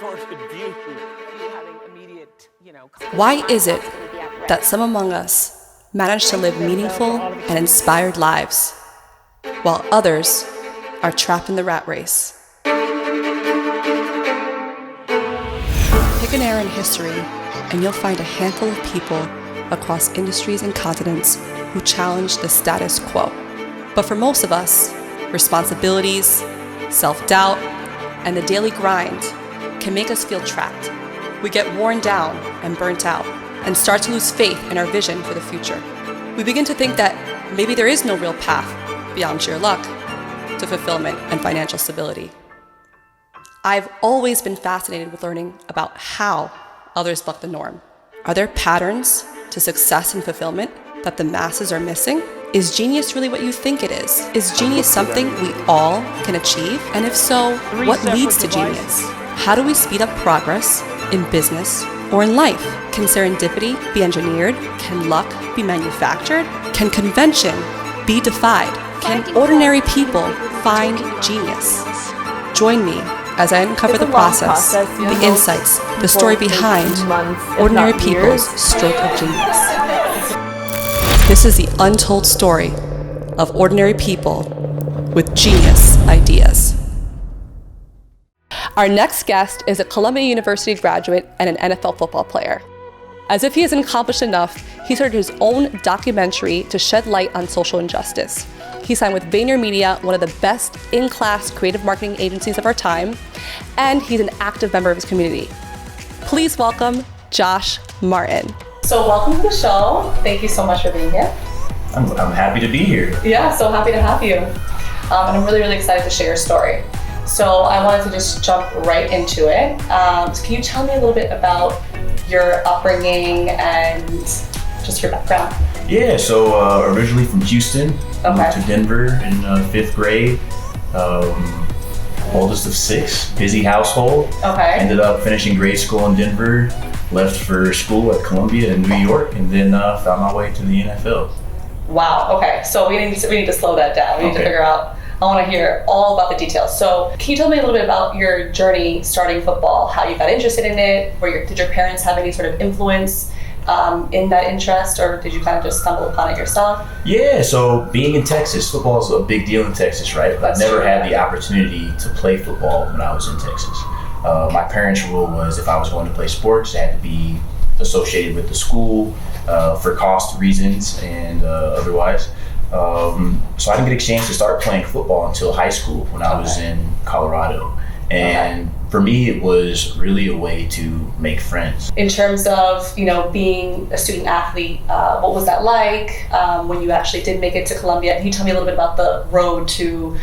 distorted view. Why is it that some among us manage to live meaningful and inspired lives, while others are trapped in the rat race? Pick an era in history, and you'll find a handful of people across industries and continents who challenge the status quo. But for most of us, responsibilities, self-doubt, and the daily grind can make us feel trapped. We get worn down and burnt out and start to lose faith in our vision for the future. We begin to think that maybe there is no real path beyond sheer luck to fulfillment and financial stability. I've always been fascinated with learning about how others buck the norm. Are there patterns to success and fulfillment that the masses are missing? Is genius really what you think it is? Is genius something we all can achieve? And if so, what leads to genius? How do we speed up progress in business or in life? Can serendipity be engineered? Can luck be manufactured? Can convention be defied? Can ordinary people find genius? Join me as I uncover the process, the insights, the story behind ordinary people's stroke of genius. This is the untold story of ordinary people with genius ideas. Our next guest is a Columbia University graduate and an NFL football player. As if he hasn't accomplished enough, he started his own documentary to shed light on social injustice. He signed with Vaynermedia, one of the best in-class creative marketing agencies of our time, and he's an active member of his community. Please welcome Josh Martin. So welcome to the show. Thank you so much for being here. I'm happy to be here. Yeah, so happy to have you. And I'm really, really excited to share your story. So I wanted to just jump right into it. So can you tell me a little bit about your upbringing and just your background? Yeah, so originally from Houston, moved to Denver in 5th grade. Oldest of 6, busy household. Ended up finishing grade school in Denver, left for school at Columbia in New York, and then found my way to the NFL. Wow, okay, so we need to slow that down. We need to figure out, I want to hear all about the details. So can you tell me a little bit about your journey starting football, how you got interested in it? Did your parents have any sort of influence in that interest, or did you kind of just stumble upon it yourself? Yeah, so being in Texas, football is a big deal in Texas, right? But I never had the opportunity to play football when I was in Texas. My parents' rule was if I was going to play sports, it had to be associated with the school for cost reasons and otherwise. So I didn't get a chance to start playing football until high school when I was in Colorado. And for me, it was really a way to make friends. In terms of, being a student athlete, what was that like when you actually did make it to Columbia? Can you tell me a little bit about the road to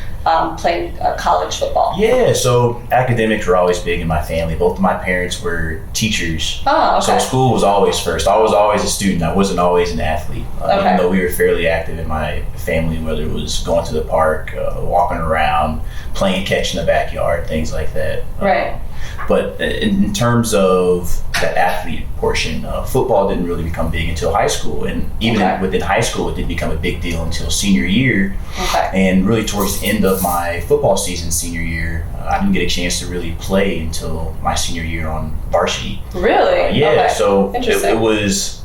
playing college football? Yeah, so academics were always big in my family. Both of my parents were teachers. So school was always first. I was always a student. I wasn't always an athlete. Even though we were fairly active in my family, whether it was going to the park, walking around, playing catch in the backyard, things like that. But in terms of the athlete portion, football didn't really become big until high school. And even within high school, it didn't become a big deal until senior year. And really towards the end of my football season, senior year, I didn't get a chance to really play until my senior year on varsity. Really? So it was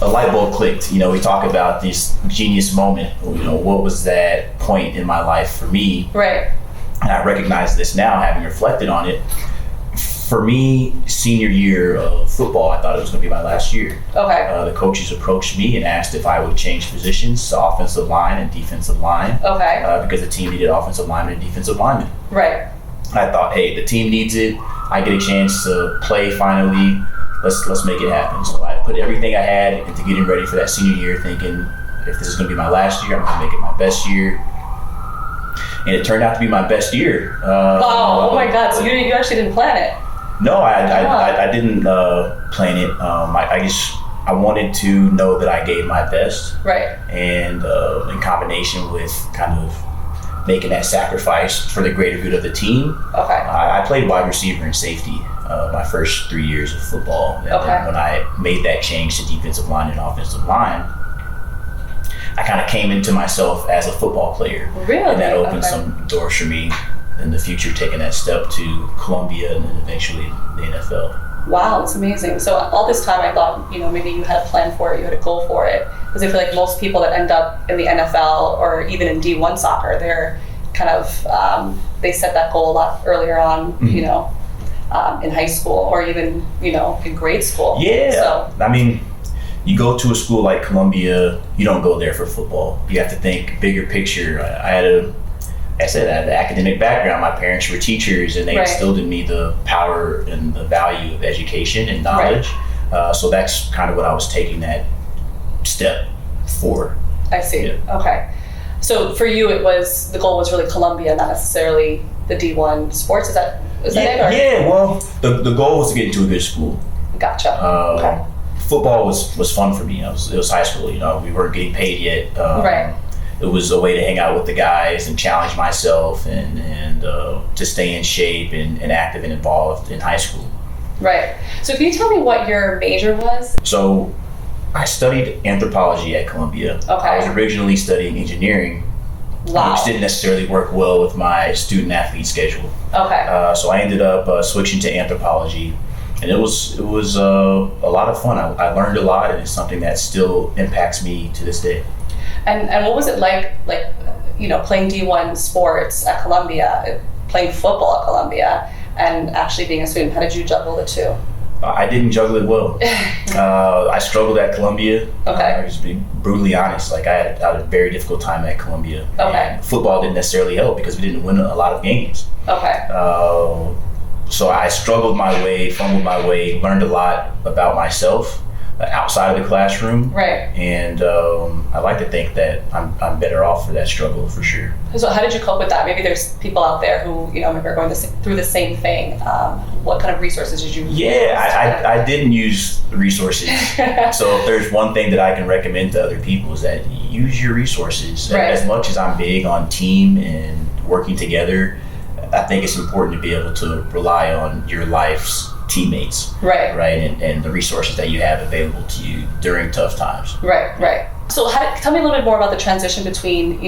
a light bulb clicked. We talk about this genius moment. What was that point in my life for me? And I recognize this now, having reflected on it. For me, senior year of football, I thought it was going to be my last year. The coaches approached me and asked if I would change positions to offensive line and defensive line. Because the team needed offensive linemen and defensive linemen. I thought, hey, the team needs it. I get a chance to play finally. Let's make it happen. So I put everything I had into getting ready for that senior year, thinking if this is going to be my last year, I'm going to make it my best year. And it turned out to be my best year. Oh my God! So you actually didn't plan it? No, I didn't plan it. I guess I wanted to know that I gave my best. And in combination with kind of making that sacrifice for the greater good of the team. I played wide receiver and safety my first 3 years of football. And then when I made that change to defensive line and offensive line, I kind of came into myself as a football player. Really? And that opened some doors for me in the future taking that step to Columbia and then eventually the NFL. Wow, that's amazing. So all this time I thought, maybe you had a plan for it, you had a goal for it. Because I feel like most people that end up in the NFL or even in D1 soccer, they're kind of, they set that goal a lot earlier on, mm-hmm. In high school or even, in grade school. Yeah. So, I mean, you go to a school like Columbia, you don't go there for football. You have to think bigger picture. I had an academic background. My parents were teachers, and they instilled in me the power and the value of education and knowledge. Right. So that's kind of what I was taking that step for. I see. Yeah. Okay. So for you, the goal was really Columbia, not necessarily the D1 sports. Is that it? Or? Yeah. Well, the goal was to get into a good school. Gotcha. Okay. Football was fun for me. It was high school. We weren't getting paid yet. Right. It was a way to hang out with the guys and challenge myself and to stay in shape and active and involved in high school. Right. So can you tell me what your major was? So I studied anthropology at Columbia. Okay. I was originally studying engineering, wow. which didn't necessarily work well with my student athlete schedule. Okay. So I ended up switching to anthropology. And it was a lot of fun. I learned a lot, and it's something that still impacts me to this day. And what was it like playing D1 sports at Columbia, playing football at Columbia, and actually being a student? How did you juggle the two? I didn't juggle it well. I struggled at Columbia. Okay. Just to be brutally honest, I had a very difficult time at Columbia. Okay. And football didn't necessarily help because we didn't win a lot of games. Okay. So I struggled my way, fumbled my way, learned a lot about myself outside of the classroom. Right. And I like to think that I'm better off for that struggle for sure. So how did you cope with that? Maybe there's people out there who maybe are going through the same thing. What kind of resources did you use? Yeah, I didn't use resources. So if there's one thing that I can recommend to other people is that use your resources. Right. As much as I'm big on team and working together, I think it's important to be able to rely on your life's teammates, right, and the resources that you have available to you during tough times. Right. So tell me a little bit more about the transition between,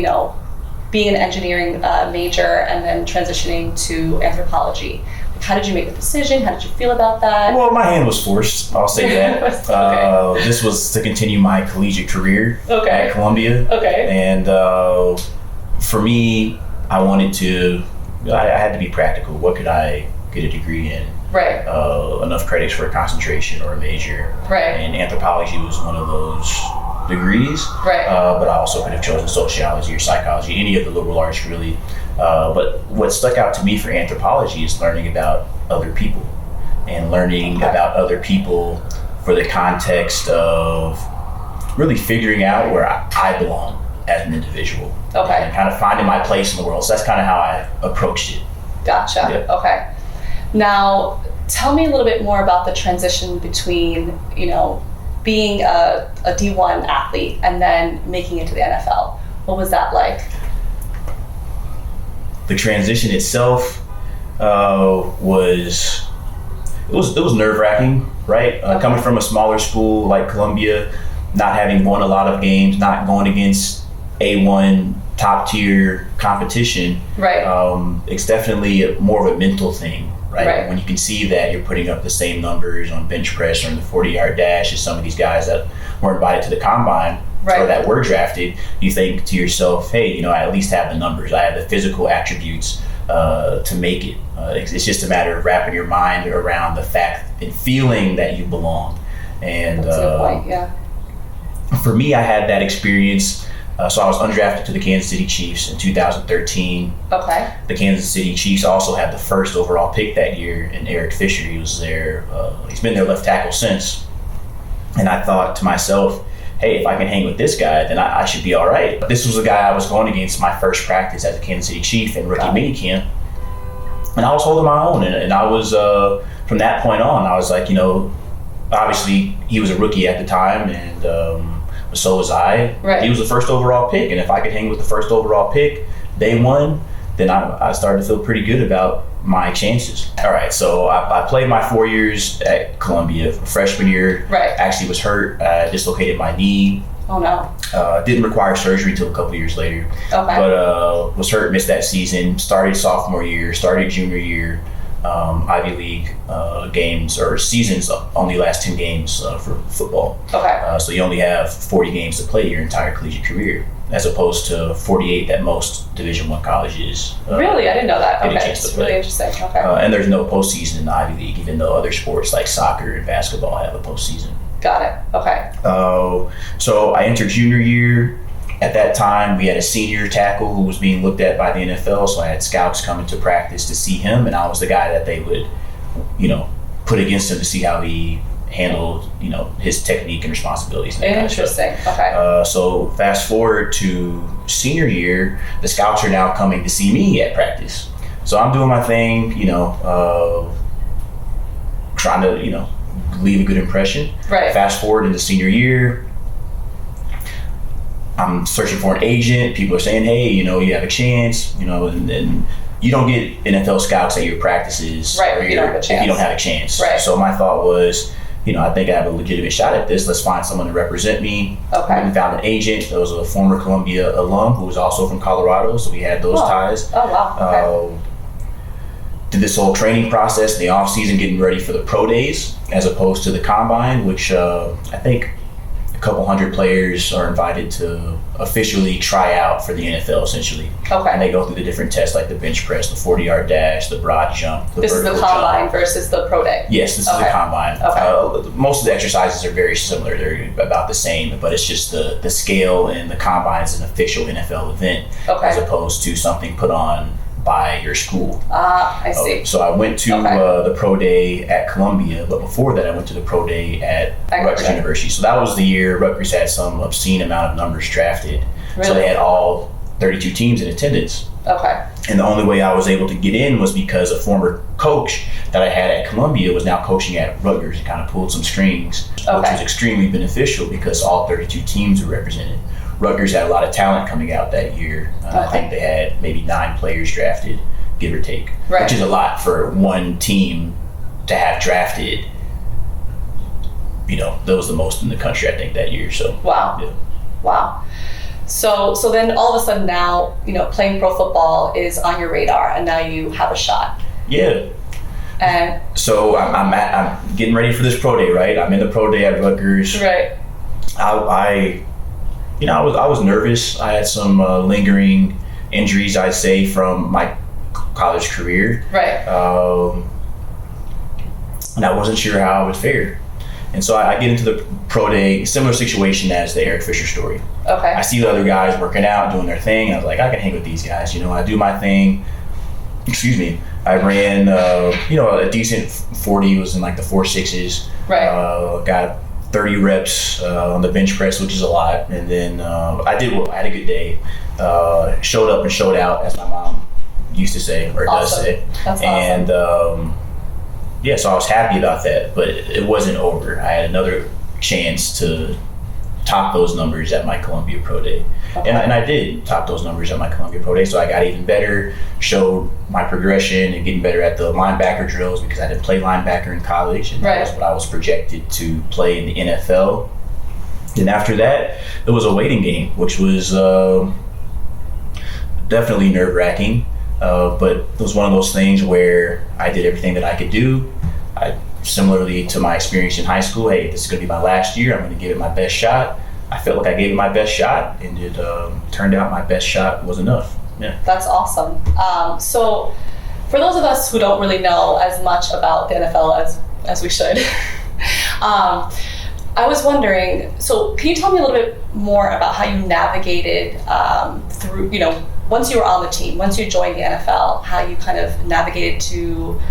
being an engineering major and then transitioning to anthropology. How did you make the decision? How did you feel about that? Well, my hand was forced, I'll say that. Okay. This was to continue my collegiate career at Columbia. Okay. And for me, I had to be practical. What could I get a degree in? Right. Enough credits for a concentration or a major. Right. And anthropology was one of those degrees. Right. But I also could have chosen sociology or psychology, any of the liberal arts really. But what stuck out to me for anthropology is learning about other people and learning about other people for the context of really figuring out where I belong as an individual. Okay. And kind of finding my place in the world. So that's kind of how I approached it. Gotcha. Yeah. Okay. Now, tell me a little bit more about the transition between, being a D1 athlete and then making it to the NFL. What was that like? The transition itself was nerve-wracking, right? Coming from a smaller school like Columbia, not having won a lot of games, not going against A1 top-tier competition. Right. It's definitely more of a mental thing. Right? When you can see that you're putting up the same numbers on bench press or in the 40-yard dash as some of these guys that were invited to the combine or that were drafted, you think to yourself, hey, I at least have the numbers. I have the physical attributes to make it. It's just a matter of wrapping your mind around the fact and feeling that you belong. And that's a good point, yeah. For me, I had that experience. So I was undrafted to the Kansas City Chiefs in 2013. Okay. The Kansas City Chiefs also had the first overall pick that year in Eric Fisher. He was there. He's been their left tackle since. And I thought to myself, hey, if I can hang with this guy, then I should be all right. This was the guy I was going against my first practice as a Kansas City Chief in rookie minicamp. And I was holding my own. And I was, from that point on, I was like, obviously he was a rookie at the time, and so was I. Right. He was the first overall pick, and if I could hang with the first overall pick day one, then I started to feel pretty good about my chances. All right, so I played my 4 years at Columbia. Freshman year, actually was hurt. I dislocated my knee Oh no. Didn't require surgery until a couple years later. Okay. But was hurt, missed that season. Started sophomore year, started junior year. Ivy League games or seasons only last 10 games for football. Okay. So you only have 40 games to play your entire collegiate career, as opposed to 48 that most Division I colleges. Really? I didn't know that. Okay. It's really interesting. Okay. And there's no postseason in the Ivy League, even though other sports like soccer and basketball have a postseason. Got it. Okay. So I entered junior year. At that time, we had a senior tackle who was being looked at by the NFL, so I had scouts coming to practice to see him, and I was the guy that they would, put against him to see how he handled, his technique and responsibilities. And interesting. Okay. So fast forward to senior year, the scouts are now coming to see me at practice. So I'm doing my thing, trying to, leave a good impression. Right. Fast forward into senior year, I'm searching for an agent. People are saying, hey, you have a chance, and you don't get NFL scouts at your practices if you don't have a chance. Right. So my thought was, I think I have a legitimate shot at this. Let's find someone to represent me. Okay. We found an agent. There was a former Columbia alum who was also from Colorado, so we had those ties. Oh, wow. Okay. Did this whole training process in the off season, getting ready for the pro days, as opposed to the combine, which I think a couple hundred players are invited to officially try out for the NFL, essentially. Okay. And they go through the different tests like the bench press, the 40-yard dash, the broad jump. This is the combine jump. Versus the pro day? Yes, this is the combine. Okay. Most of the exercises are very similar. They're about the same, but it's just the scale, and the combine is an official NFL event as opposed to something put on by your school. I see. So I went to the pro day at Columbia, but before that I went to the pro day at Rutgers University. So that was the year Rutgers had some obscene amount of numbers drafted. Really? So they had all 32 teams in attendance. Okay. And the only way I was able to get in was because a former coach that I had at Columbia was now coaching at Rutgers and kind of pulled some strings, which was extremely beneficial because all 32 teams were represented. Rutgers had a lot of talent coming out that year. I think they had maybe 9 players drafted, give or take, which is a lot for one team to have drafted. That was the most in the country, I think, that year. So wow. Yeah. Wow. So then all of a sudden now, playing pro football is on your radar, and now you have a shot. Yeah. And so I'm getting ready for this pro day, right? I'm in the pro day at Rutgers. Right. I was nervous. I had some lingering injuries, I'd say, from my college career. Right. And I wasn't sure how I would fare. And so I get into the pro day, similar situation as the Eric Fisher story. Okay. I see the other guys working out, doing their thing. I was like, I can hang with these guys. I do my thing. I ran, a decent 40, was in like the 4.6s. Right. Got 30 reps on the bench press, which is a lot. And then I had a good day. Showed up and showed out, as my mom used to say, or does say. That's and awesome. So I was happy about that, but it wasn't over. I had another chance to top those numbers at my Columbia Pro Day. Okay. And I did top those numbers at my Columbia Pro Day, so I got even better, showed my progression and getting better at the linebacker drills because I didn't play linebacker in college, and that was what I was projected to play in the NFL. And after that, it was a waiting game, which was definitely nerve-wracking, but it was one of those things where I did everything that I could do. Similarly to my experience in high school, hey, this is going to be my last year. I'm going to give it my best shot. I felt like I gave it my best shot, and it turned out my best shot was enough. Yeah. That's awesome. So for those of us who don't really know as much about the NFL as we should, I was wondering, so can you tell me a little bit more about how you navigated through, once you were on the team, once you joined the NFL, how you kind of navigated to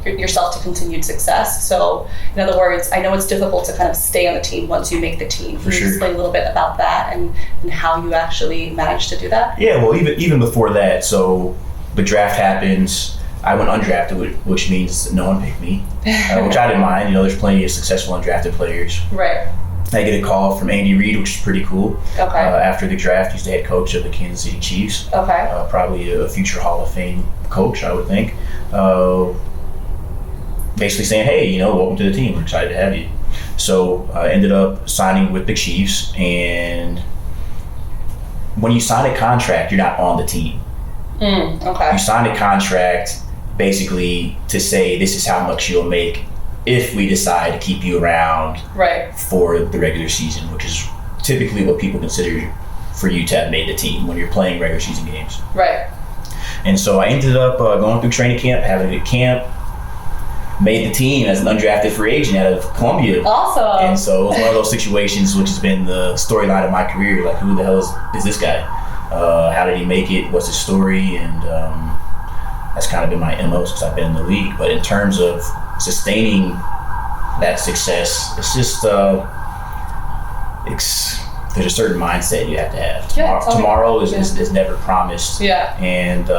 yourself to continued success? So in other words, I know it's difficult to kind of stay on the team once you make the team. Can you explain a little bit about that and how you actually managed to do that? Yeah, well, even before that, so the draft happens, I went undrafted, which means that no one picked me, which I didn't mind. There's plenty of successful undrafted players. Right. I get a call from Andy Reid, which is pretty cool. Okay. After the draft, he's the head coach of the Kansas City Chiefs. Okay. Probably a future Hall of Fame coach, I would think. Basically saying, hey, welcome to the team. We're excited to have you. So I ended up signing with the Chiefs, and when you sign a contract, you're not on the team. Okay. You sign a contract basically to say this is how much you'll make if we decide to keep you around for the regular season, which is typically what people consider for you to have made the team when you're playing regular season games. Right. And so I ended up going through training camp, having a good camp, made the team as an undrafted free agent out of Columbia. Awesome. And so it was one of those situations which has been the storyline of my career. Like, who the hell is this guy? How did he make it? What's his story? And that's kind of been my MO since I've been in the league. But in terms of sustaining that success, it's just there's a certain mindset you have to have. Tomorrow is never promised. Yeah. And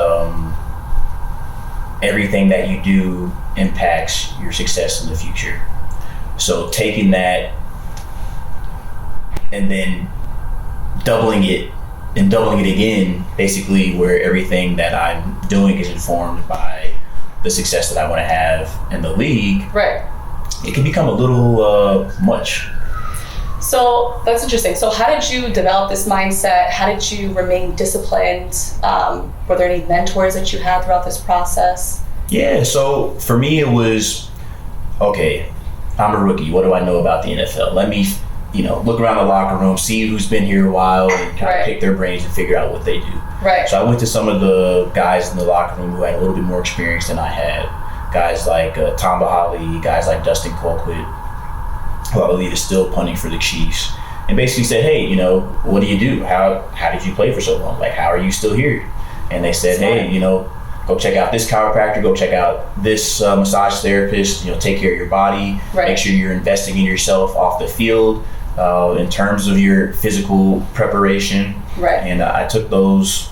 everything that you do impacts your success in the future. So taking that and then doubling it again, basically, where everything that I'm doing is informed by the success that I want to have in the league. Right. It can become a little much. So that's interesting. So how did you develop this mindset? How did you remain disciplined? Were there any mentors that you had throughout this process? Yeah, so for me it was, okay, I'm a rookie. What do I know about the NFL? Let me, look around the locker room, see who's been here a while, and kind of pick their brains and figure out what they do. Right. So I went to some of the guys in the locker room who had a little bit more experience than I had. Guys like Tom Bahali, guys like Dustin Colquitt, who I believe is still punting for the Chiefs, and basically said, hey, what do you do? How did you play for so long? Like, how are you still here? And they said, hey, go check out this chiropractor, go check out this massage therapist, take care of your body, make sure you're investing in yourself off the field in terms of your physical preparation. Right. And I took those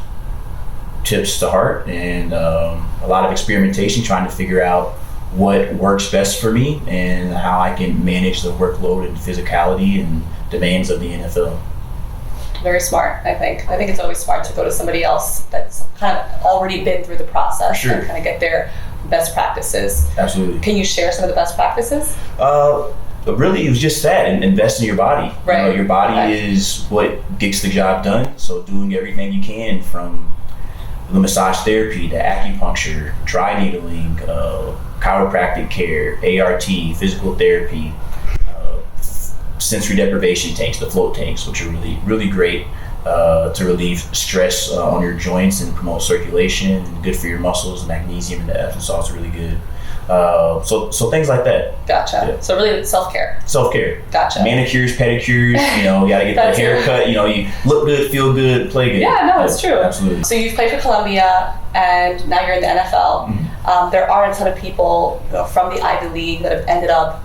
tips to heart, and a lot of experimentation trying to figure out what works best for me and how I can manage the workload and physicality and demands of the NFL. Very smart, I think. I think it's always smart to go to somebody else that's kind of already been through the process and kind of get their best practices. Absolutely. Can you share some of the best practices? Really, it was just that, and invest in your body. Right. Your body is what gets the job done. So doing everything you can, from the massage therapy to acupuncture, dry needling, chiropractic care, ART, physical therapy, sensory deprivation tanks, the float tanks, which are really, really great to relieve stress on your joints and promote circulation, and good for your muscles. Magnesium and the Epsom salt's really good. So things like that. Gotcha. Yeah. So really self-care. Self-care. Gotcha. Manicures, pedicures, you gotta get the haircut, you look good, feel good, play good. Yeah, no, it's true. Absolutely. So you've played for Columbia, and now you're in the NFL. Mm-hmm. There are a ton of people from the Ivy League that have ended up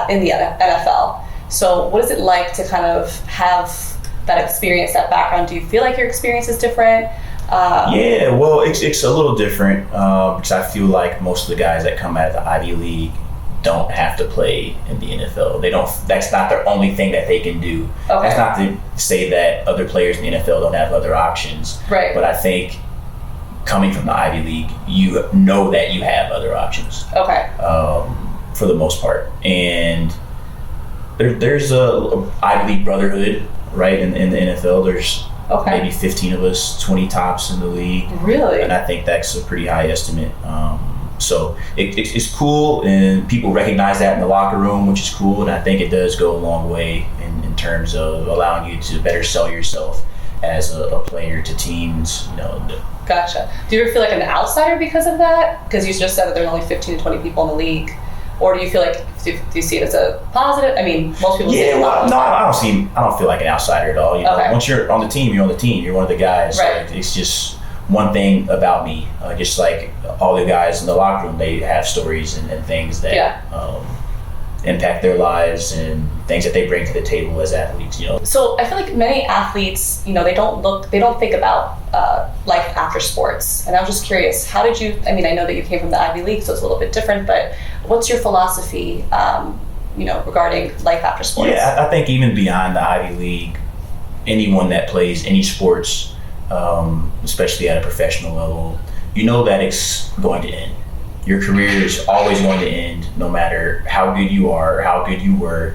in the NFL. So what is it like to kind of have that experience, that background? Do you feel like your experience is different? Yeah, well, it's a little different because I feel like most of the guys that come out of the Ivy League don't have to play in the NFL. That's not their only thing that they can do. Okay. That's not to say that other players in the NFL don't have other options. Right. But I think coming from the Ivy League, you know that you have other options. Okay. For the most part. And there's a Ivy League brotherhood, right, in the NFL. There's maybe 15 of us, 20 tops in the league. Really? And I think that's a pretty high estimate. So it's cool, and people recognize that in the locker room, which is cool, and I think it does go a long way in terms of allowing you to better sell yourself as a player to teams. Gotcha. Do you ever feel like an outsider because of that? Because you just said that there's only 15 to 20 people in the league. Or do you feel like, do you see it as a positive? I mean, most people say well, no, I don't feel like an outsider at all. Once you're on the team, you're on the team. You're one of the guys. Right. It's just one thing about me. Just like all the guys in the locker room, they have stories and things that impact their lives and things that they bring to the table as athletes. So I feel like many athletes, they don't think about life after sports. And I was just curious, how did you? I mean, I know that you came from the Ivy League, so it's a little bit different. But what's your philosophy, regarding life after sports? Yeah, I think even beyond the Ivy League, anyone that plays any sports, especially at a professional level, that it's going to end. your career is always going to end, no matter how good you are or how good you were.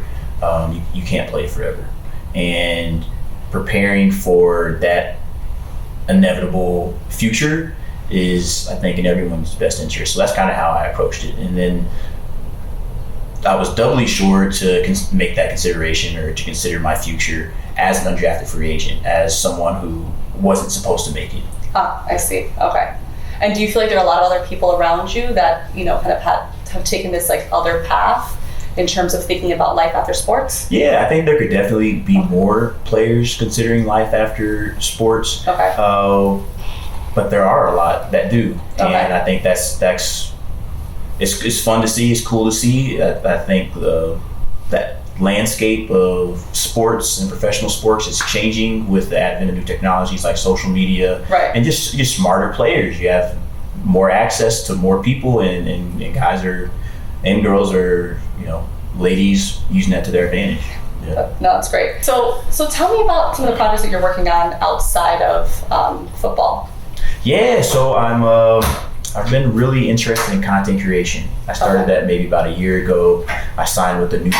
You can't play forever. And preparing for that inevitable future is, I think, in everyone's best interest. So that's kind of how I approached it. And then I was doubly sure to make that consideration, or to consider my future as an undrafted free agent, as someone who wasn't supposed to make it. Ah, I see. Okay. And do you feel like there are a lot of other people around you that, kind of have taken this like other path in terms of thinking about life after sports? Yeah, I think there could definitely be more players considering life after sports. Okay. But there are a lot that do. Okay. And I think it's fun to see, it's cool to see. I think that landscape of sports and professional sports is changing with the advent of new technologies like social media. Right. And just smarter players. You have more access to more people, and guys and girls are, ladies using that to their advantage. Yeah. No, that's great. So tell me about some of the projects that you're working on outside of football. Yeah, so I've been really interested in content creation. I started that maybe about a year ago. I signed with a new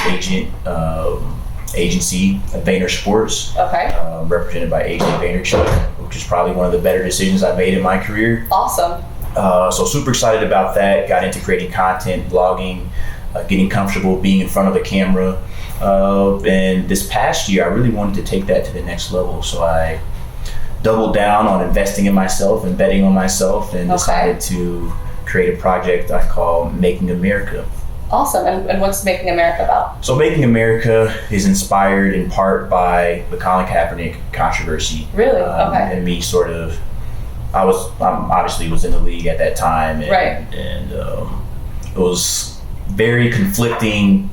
agency, Vayner Sports, represented by AJ Vaynerchuk, which is probably one of the better decisions I've made in my career. Awesome. So super excited about that. Got into creating content, blogging, getting comfortable being in front of the camera. And this past year, I really wanted to take that to the next level. So I doubled down on investing in myself and betting on myself, and decided to create a project I call Making America. Awesome. And what's Making America about? So Making America is inspired in part by the Colin Kaepernick controversy. Really? Okay. And me sort of, I obviously was in the league at that time, and it was very conflicting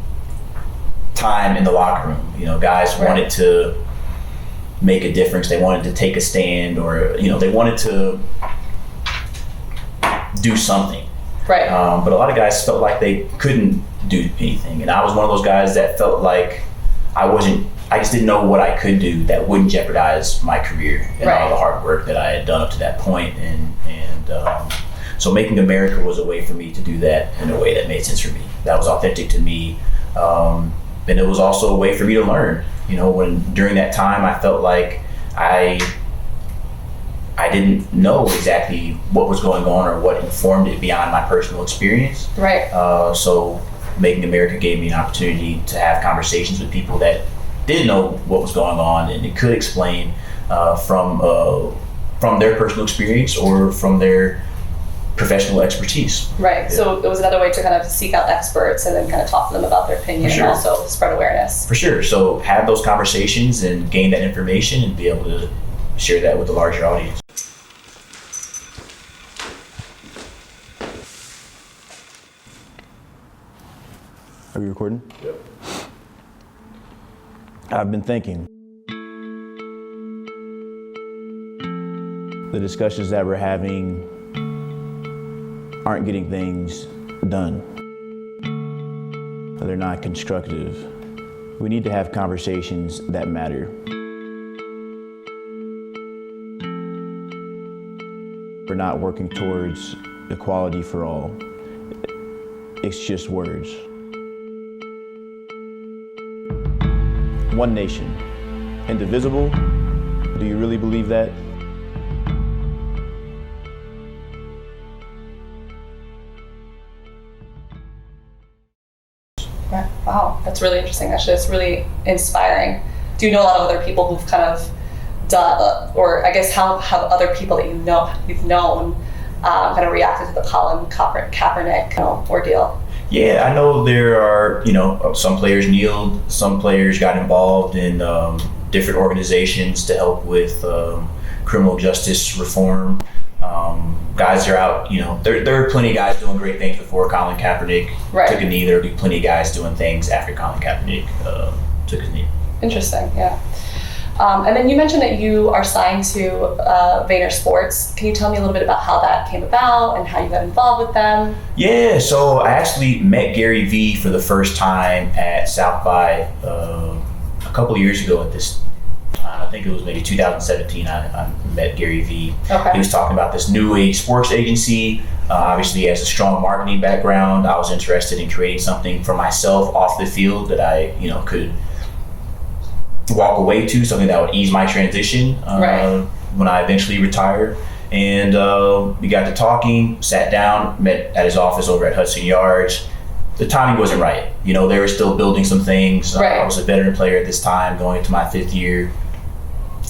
time in the locker room. Guys wanted to make a difference. They wanted to take a stand, or they wanted to do something. Right. But a lot of guys felt like they couldn't do anything, and I was one of those guys that felt like I just didn't know what I could do that wouldn't jeopardize my career and all the hard work that I had done up to that point. And so Making America was a way for me to do that in a way that made sense for me, that was authentic to me, and it was also a way for me to learn. When during that time I felt like I didn't know exactly what was going on or what informed it beyond my personal experience. Right. So Making America gave me an opportunity to have conversations with people that did know what was going on, and it could explain from their personal experience or from their professional expertise. Right. Yeah. So it was another way to kind of seek out experts and then kind of talk to them about their opinion and also spread awareness. For sure. So have those conversations and gain that information and be able to share that with the larger audience. Are you recording? Yep. I've been thinking. The discussions that we're having aren't getting things done. They're not constructive. We need to have conversations that matter. We're not working towards equality for all. It's just words. One nation, indivisible. Do you really believe that? Yeah. Wow, that's really interesting. Actually, it's really inspiring. Do you know a lot of other people who've kind of done, or I guess how have other people that you've known kind of reacted to the Colin Kaepernick ordeal? Yeah, I know there are, some players kneeled, some players got involved in different organizations to help with criminal justice reform. Guys are out, there are plenty of guys doing great things before Colin Kaepernick took a knee. There will be plenty of guys doing things after Colin Kaepernick took his knee. Interesting, yeah. And then you mentioned that you are signed to Vayner Sports. Can you tell me a little bit about how that came about and how you got involved with them? Yeah, so I actually met Gary Vee for the first time at South by a couple of years ago at this time. I think it was maybe 2017 I met Gary Vee. Okay. He was talking about this new age sports agency Obviously, as a strong marketing background, I was interested in creating something for myself off the field that I, could walk away to, something that would ease my transition when I eventually retire. And we got to talking, sat down, met at his office over at Hudson Yards. The timing wasn't right. They were still building some things. I was a veteran player at this time, going into my 5th year.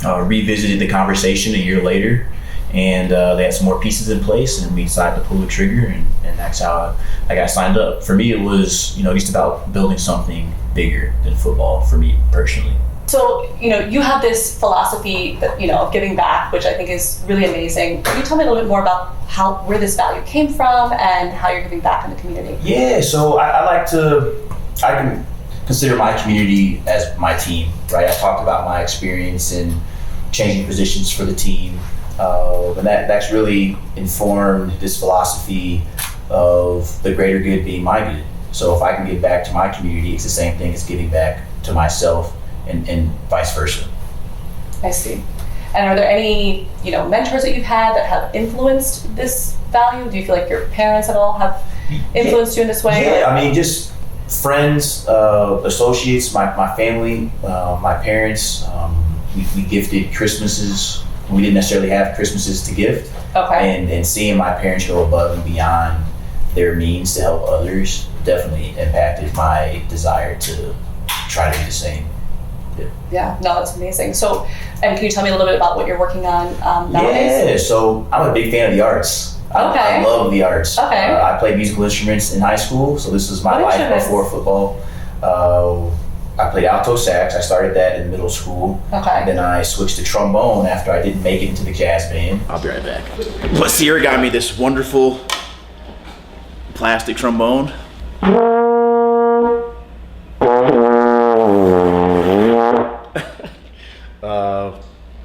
Revisited the conversation a year later, and they had some more pieces in place, and we decided to pull the trigger, and that's how I got signed up. For me, it was just about building something bigger than football for me personally. So, you have this philosophy that, of giving back, which I think is really amazing. Can you tell me a little bit more about where this value came from and how you're giving back in the community? Yeah, so I can consider my community as my team, right? I talked about my experience in changing positions for the team, and that's really informed this philosophy of the greater good being my good. So if I can give back to my community, it's the same thing as giving back to myself, and vice versa. I see. And are there any, mentors that you've had that have influenced this value? Do you feel like your parents at all have influenced you in this way? Yeah, just friends, associates, my family, my parents. We gifted Christmases. We didn't necessarily have Christmases to gift. Okay. And seeing my parents go above and beyond their means to help others definitely impacted my desire to try to do the same. Yeah, no, that's amazing. So, and can you tell me a little bit about what you're working on nowadays? Yeah, so I'm a big fan of the arts. I love the arts. Okay. I played musical instruments in high school, so this is my life before football. I played alto sax. I started that in middle school. Okay. And then I switched to trombone after I didn't make it into the jazz band. I'll be right back. But Sierra got me this wonderful plastic trombone.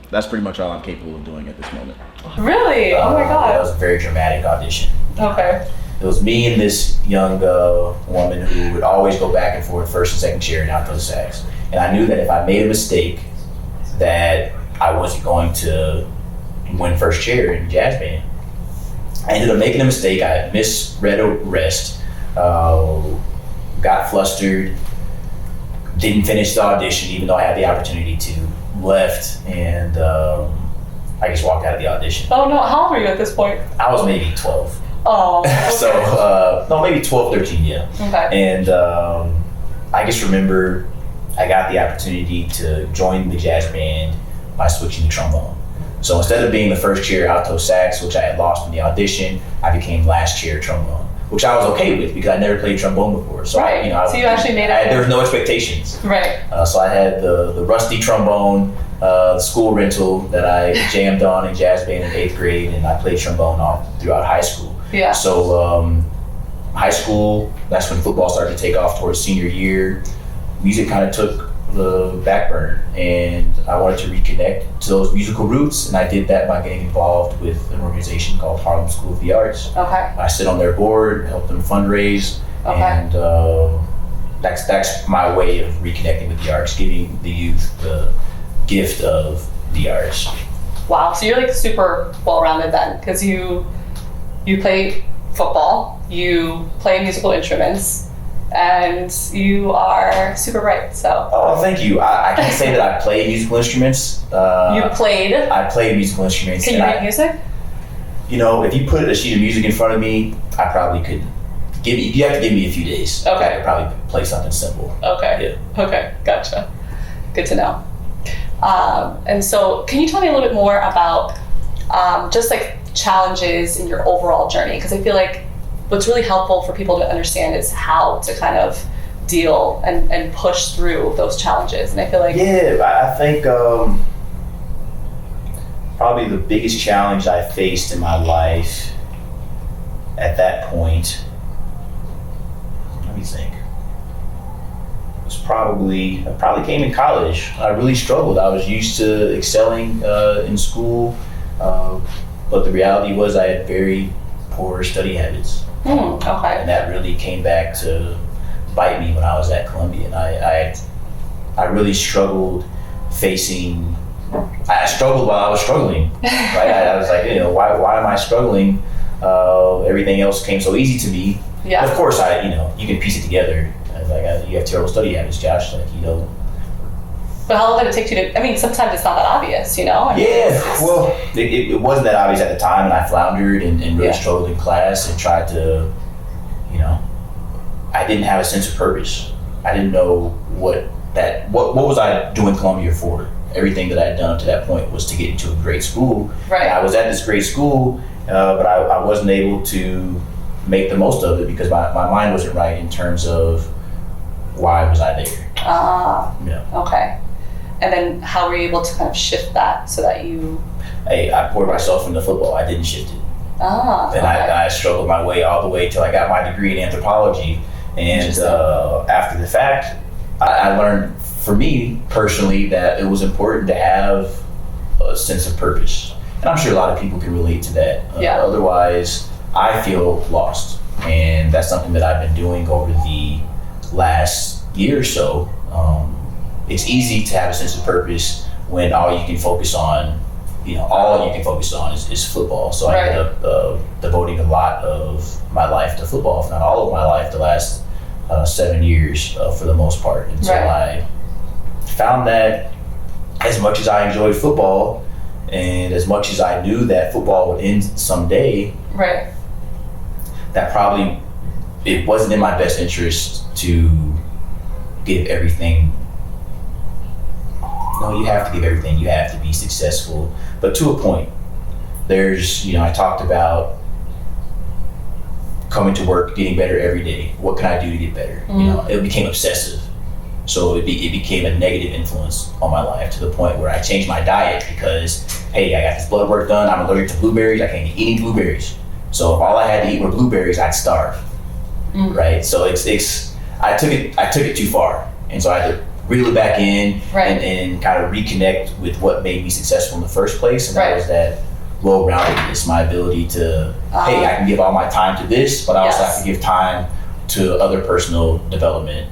That's pretty much all I'm capable of doing at this moment. Really? Oh my God. That was a very dramatic audition. Okay. It was me and this young woman who would always go back and forth first and second chair in alto sax. And I knew that if I made a mistake, that I wasn't going to win first chair in jazz band. I ended up making a mistake. I misread a rest, got flustered, didn't finish the audition even though I had the opportunity to, left, and I just walked out of the audition. Oh no, how old were you at this point? I was maybe 12. Oh, okay. So, no, maybe 12, 13, yeah. Okay. And I just remember I got the opportunity to join the jazz band by switching to trombone. So instead of being the first chair alto sax, which I had lost in the audition, I became last chair trombone, which I was okay with because I never played trombone before. So right. So you actually made it. There was no expectations. Right. So I had the rusty trombone, the school rental that I jammed on in jazz band in 8th grade, and I played trombone all throughout high school. Yeah. So high school, that's when football started to take off towards senior year. Music kind of took the back burner, and I wanted to reconnect to those musical roots, and I did that by getting involved with an organization called Harlem School of the Arts. Okay. I sit on their board, help them fundraise, and that's my way of reconnecting with the arts, giving the youth the gift of the arts. Wow, so you're like super well-rounded then, because you play football, you play musical instruments, and you are super bright, so. Oh, thank you. I can't say that I play musical instruments. You played? I played musical instruments. Can you make music? If you put a sheet of music in front of me, I probably could. You have to give me a few days. Okay. I could probably play something simple. Okay. Yeah. Okay, gotcha. Good to know. And so, can you tell me a little bit more about just like challenges in your overall journey? Because I feel like what's really helpful for people to understand is how to kind of deal and push through those challenges. And I feel like... Yeah, I think probably the biggest challenge I faced in my life at that point, let me think, was probably came in college. I really struggled. I was used to excelling in school, but the reality was I had very poor study habits. Okay. And that really came back to bite me when I was at Columbia. And I really struggled facing. I struggled while I was struggling. Right? I was like, why am I struggling everything else came so easy to me. Yeah. Of course, you can piece it together. You have terrible study habits, Josh. But how long did it take you to? I mean, sometimes it's not that obvious, Well, it wasn't that obvious at the time, and I floundered and really struggled in class and tried to, I didn't have a sense of purpose. I didn't know what was I doing Columbia for. Everything that I had done up to that point was to get into a great school. Right. And I was at this great school, but I wasn't able to make the most of it because my mind wasn't right in terms of why was I there. Okay. And then how were you able to kind of shift that so that you... I poured myself into football. I didn't shift it. And I struggled my way all the way till I got my degree in anthropology. And after the fact, I learned, for me personally, that it was important to have a sense of purpose. And I'm sure a lot of people can relate to that. Otherwise, I feel lost. And that's something that I've been doing over the last year or so. It's easy to have a sense of purpose when all you can focus on is football. So I ended up devoting a lot of my life to football, if not all of my life, the last 7 years for the most part. And so I found that as much as I enjoyed football and as much as I knew that football would end someday, that probably it wasn't in my best interest to give everything. No, you have to give everything. You have to be successful, but to a point. There's, I talked about coming to work, getting better every day. What can I do to get better? It became obsessive. So it became a negative influence on my life to the point where I changed my diet because, hey, I got this blood work done. I'm allergic to blueberries. I can't eat any blueberries. So if all I had to eat were blueberries, I'd starve. Right? So I took it too far, and so I had to reel it back in and kind of reconnect with what made me successful in the first place, and that was that well-roundedness, my ability to, hey, I can give all my time to this, but I also have to give time to other personal development,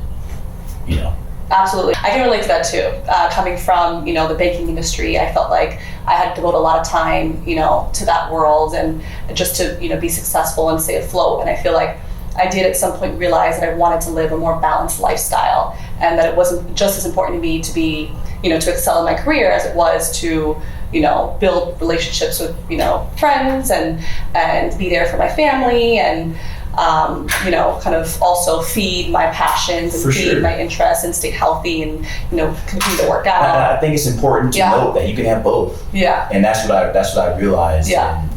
Absolutely. I can relate to that too. Coming from, the banking industry, I felt like I had to devote a lot of time, to that world and just to, be successful and stay afloat. And I feel like I did at some point realize that I wanted to live a more balanced lifestyle and that it wasn't just as important to me to be, to excel in my career as it was to, build relationships with, friends and be there for my family and, kind of also feed my passions and feed my interests and stay healthy and, continue to work out. I think it's important to note that you can have both. And that's what I realized. And,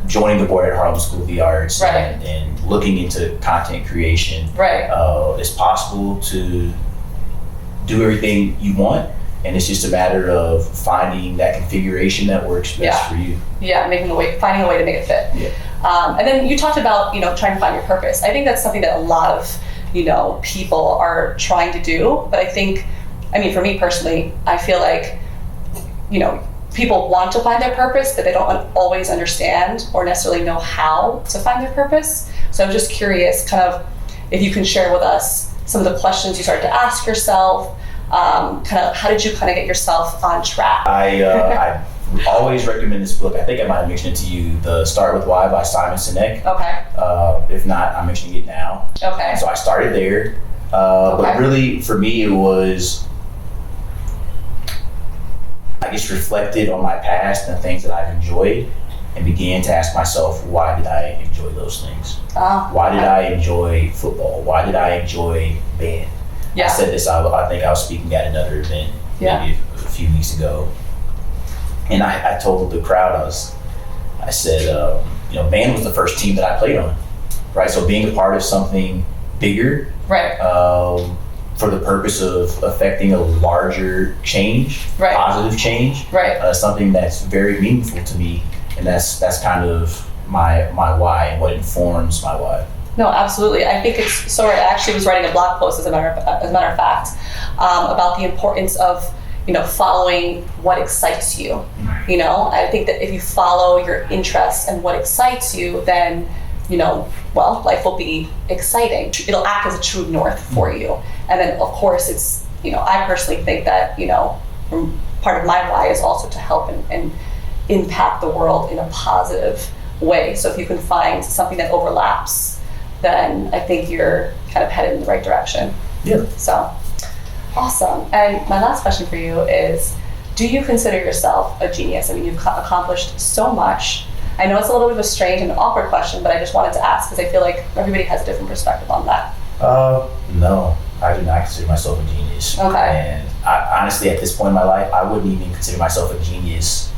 joining the board at Harlem School of the Arts and looking into content creation. It's possible to do everything you want, and it's just a matter of finding that configuration that works best for you. Finding a way to make it fit. And then you talked about, trying to find your purpose. I think that's something that a lot of, people are trying to do. But I think, for me personally, I feel like, people want to find their purpose, but they don't always understand or necessarily know how to find their purpose. So I'm just curious, kind of, if you can share with us some of the questions you started to ask yourself, kind of, how did you kind of get yourself on track? I always recommend this book. I think I might have mentioned it to you, The Start With Why by Simon Sinek. If not, I'm mentioning it now. So I started there. But really, for me, it was, I just reflected on my past and the things that I've enjoyed and began to ask myself, why did I enjoy those things? Why did I enjoy football? Why did I enjoy band? I said this, I think I was speaking at another event maybe a few weeks ago. And I told the crowd, I said, band was the first team that I played on, right? So being a part of something bigger, for the purpose of affecting a larger change, positive change, something that's very meaningful to me, and that's kind of my why and what informs my why. No, absolutely. I think it's so. I actually was writing a blog post, as a matter of fact, about the importance of following what excites you. I think that if you follow your interests and what excites you, then life will be exciting. It'll act as a true north for you. And then, of course, it's, I personally think that, part of my why is also to help and impact the world in a positive way. So if you can find something that overlaps, then I think you're kind of headed in the right direction. Yeah. So awesome. And my last question for you is, do you consider yourself a genius? I mean, you've accomplished so much. I know it's a little bit of a strange and awkward question, but I just wanted to ask because I feel like everybody has a different perspective on that. No, I do not consider myself a genius. Okay. And honestly, at this point in my life, I wouldn't even consider myself a genius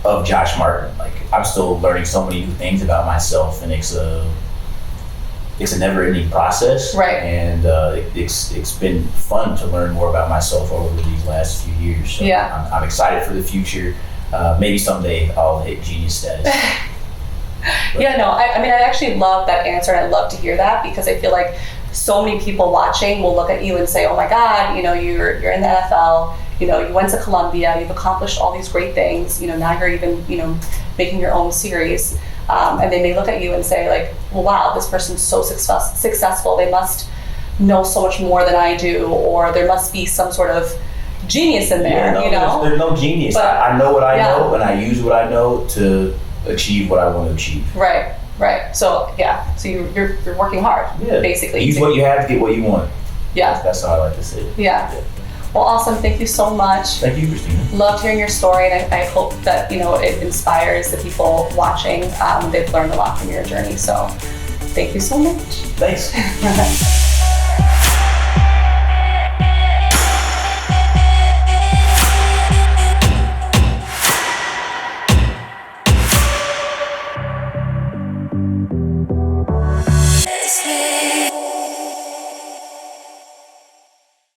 of Josh Martin. Like, I'm still learning so many new things about myself, and it's a never-ending process. Right. And it's been fun to learn more about myself over these last few years. So yeah. I'm excited for the future. Maybe someday I'll hit genius status. Yeah, no, I mean, I actually love that answer, and I love to hear that because I feel like so many people watching will look at you and say, oh my God, you know, you're in the NFL, you know, you went to Columbia, you've accomplished all these great things, you know, now you're even, you know, making your own series. And they may look at you and say like, well, wow, this person's so successful, they must know so much more than I do, or there must be some sort of genius in there, no, you know? There's no genius. But I know what I know, and I use what I know to achieve what I want to achieve. Right. So yeah, so you're working hard, basically. Use what you have to get what you want. Yeah. That's how I like to say it. Yeah. Well, awesome. Thank you so much. Thank you, Christina. Loved hearing your story, and I hope that, you know, it inspires the people watching. They've learned a lot from your journey. So thank you so much. Thanks.